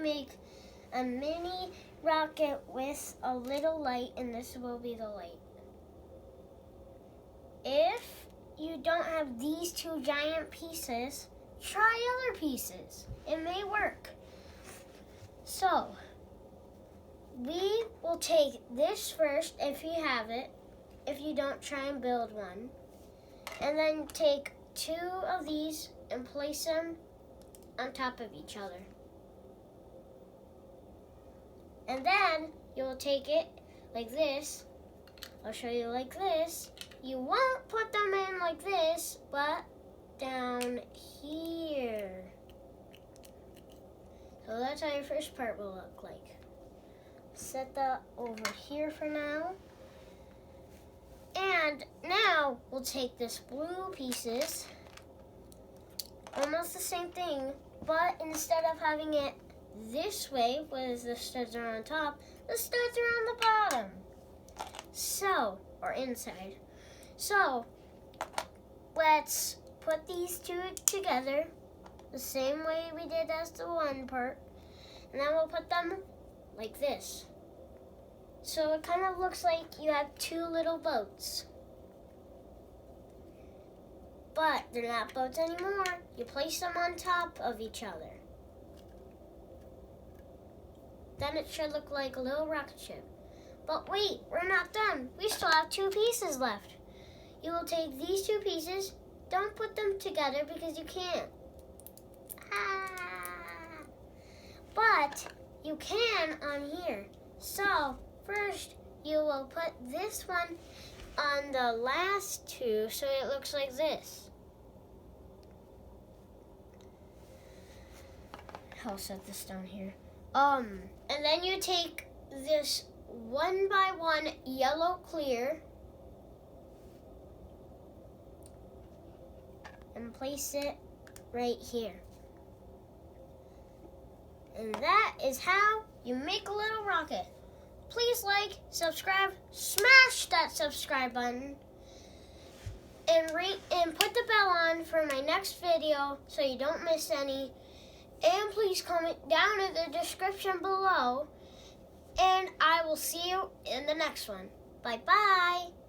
make a mini rocket with a little light, and this will be the light. If you don't have these two giant pieces, try other pieces. It may work. So, we will take this first if you have it. If you don't, try and build one. And then take two of these and place them on top of each other. And then you will take it like this. I'll show you like this. You won't put them in like this, but down here. So that's how your first part will look like. Set that over here for now. And now we'll take this blue pieces, almost the same thing, but instead of having it this way, whereas the studs are on top, the studs are on the bottom. So, or inside. So, let's put these two together the same way we did as the one part, and then we'll put them like this. So it kind of looks like you have two little boats. But they're not boats anymore. You place them on top of each other. Then it should look like a little rocket ship. But wait, we're not done. We still have two pieces left. You will take these two pieces. Don't put them together because you can't. But you can on here. So first, you will put this one on the last two so it looks like this. I'll set this down here. And then you take this 1 by 1 yellow clear and place it right here. And that is how you make a little rocket. Please like, subscribe, smash that subscribe button, and put the bell on for my next video so you don't miss any. And please comment down in the description below, and I will see you in the next one. Bye-bye.